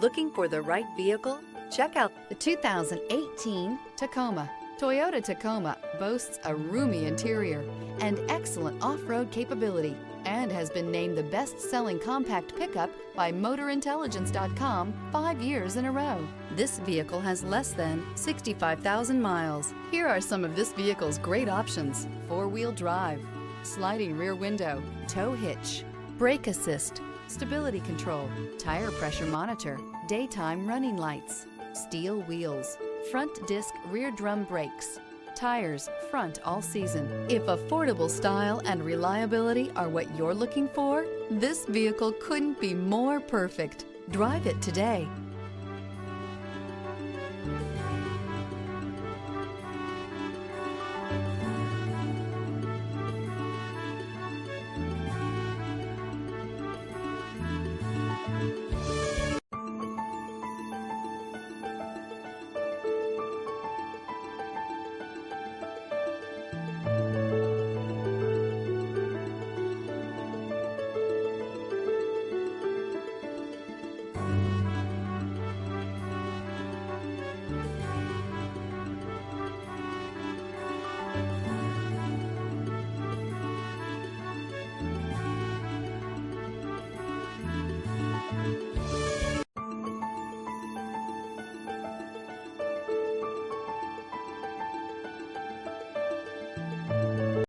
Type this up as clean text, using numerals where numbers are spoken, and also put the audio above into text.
Looking for the right vehicle? Check out The 2018 Tacoma. Toyota Tacoma boasts a roomy interior and excellent off-road capability and has been named the best-selling compact pickup by MotorIntelligence.com 5 years in a row. This vehicle has less than 65,000 miles. Here are some of this vehicle's great options: four-wheel drive, sliding rear window, tow hitch, brake assist, stability control, tire pressure monitor, daytime running lights, steel wheels, front disc rear drum brakes, tires front all season. If affordable style and reliability are what you're looking for, this vehicle couldn't be more perfect. Drive it today.